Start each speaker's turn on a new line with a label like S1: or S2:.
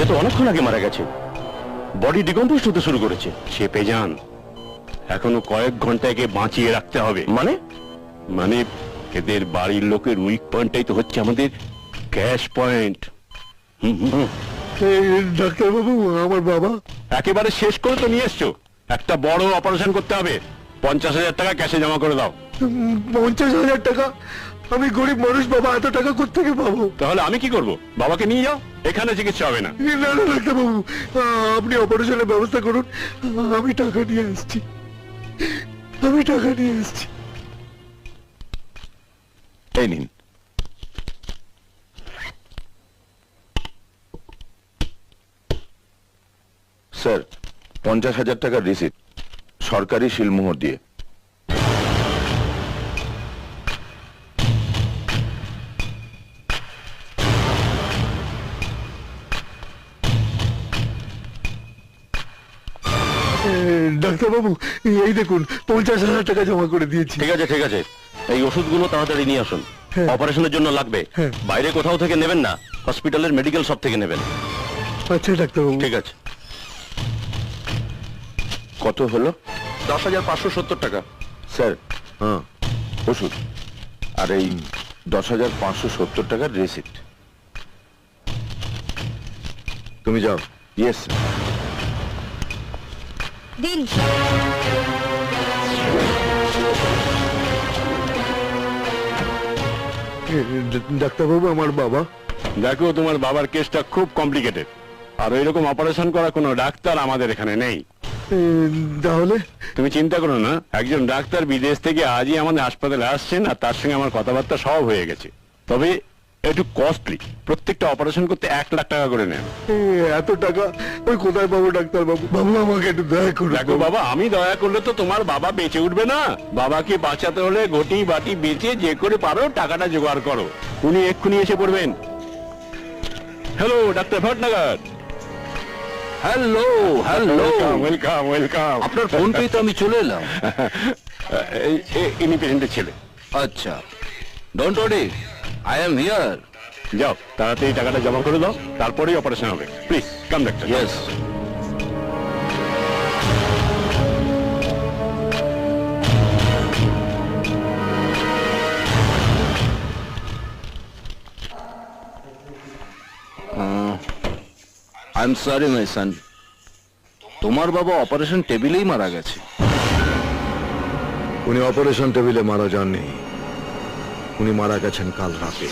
S1: সে তো অনেকক্ষণ আগে মারা গেছে, বডি ডিকম্পোজ হতে শুরু করেছে।
S2: সে পেজান, এখনো কয়েক ঘন্টা একে বাঁচিয়ে রাখতে হবে।
S1: মানে?
S2: মানে এদের বাড়ির লোকের উইক পয়েন্টটাই তো হচ্ছে আমাদের ক্যাশ পয়েন্ট।
S3: ডাক্তারবাবু, আমার বাবা।
S2: একেবারে শেষ করে তো নিয়ে এসছো, একটা বড় অপারেশন করতে হবে। 50,000 টাকা ক্যাশে জমা করে দাও।
S3: 50,000 টাকা? আমি গরিব মানুষ বাবা, এত টাকা কোত্থেকে পাবো?
S2: তাহলে আমি কি করব? বাবাকে নিয়ে যাও, এখানে চিকিৎসা হবে না।
S3: না না ডাক্তারবাবু, আপনি অপারেশনের ব্যবস্থা করুন। আমি টাকা নিয়ে আসছি, আমি টাকা নিয়ে আসছি।
S1: এই নিন। স্যার, 50,000 টাকার রিসিপ্ট, সরকারি শিলমোহর দিয়ে।
S3: ডাক্তারবাবু, এই দেখুন 50,000 টাকা জমা করে দিয়েছি।
S1: ঠিক আছে ঠিক আছে, এই ওষুধগুলো তাড়াতাড়ি নিয়ে আসুন।
S3: হ্যাঁ।
S1: অপারেশনের জন্য লাগবে।
S3: হ্যাঁ।
S1: বাইরে কোথাও থেকে নেবেন না, হসপিটালের মেডিকেল শপ থেকে নেবেন।
S3: আচ্ছা ডাক্তারবাবু।
S1: ঠিক আছে। কত হলো? 10,570 টাকা। স্যার, হ্যাঁ, ওষুধ আর এই 10,570 টাকার রিসিপ্ট। তুমি যাও। Yes sir.
S4: দিন।
S3: ডাক্তারবাবু, আমার বাবা।
S2: দেখো, তোমার বাবার কেসটা খুব কমপ্লিকেটেড, আর এরকম অপারেশন করা কোনো ডাক্তার আমাদের এখানে নেই।
S3: তাহলে?
S2: তুমি চিন্তা করো না, একজন ডাক্তার বিদেশ থেকে আজই আমাদের হাসপাতালে আসছেন, আর তার সঙ্গে আমার কথাবার্তা সব হয়ে গেছে। তবে একটু কস্টলি, প্রত্যেকটা অপারেশন করতে 1 লাখ টাকা করে নেন।
S3: এত টাকা ওই কোথায় পাবো ডাক্তারবাবু? বাবু, আমাকে একটু দয়া করুন।
S2: দেখো বাবা, আমি দয়া করলে তো তোমার বাবা বেঁচে উঠবে না। বাবাকে বাঁচাতে হলে ঘটি বাটি বেঁচে যে করে পারো টাকাটা জোগাড় করো। উনি এক্ষুনি এসে পড়বেন। Hello, doctor Bhatnagar.
S1: Hello hello,
S2: welcome welcome.
S1: আপনার ফোন পেয়ে তো আমি চলে এলাম।
S2: ইনি পেশেন্টের ছেলে।
S1: আচ্ছা, don't worry, I am here.
S2: যাও, তাড়াতাড়ি টাকাটা জমা করে দাও, তারপরেই অপারেশন হবে। Please come doctor.
S1: Yes. I am sorry my son, তোমার বাবা অপারেশন টেবিলেই মারা গেছে।
S3: উনি অপারেশন টেবিলে মারা যাননি, উনি মারা গেছেন কাল রাতে।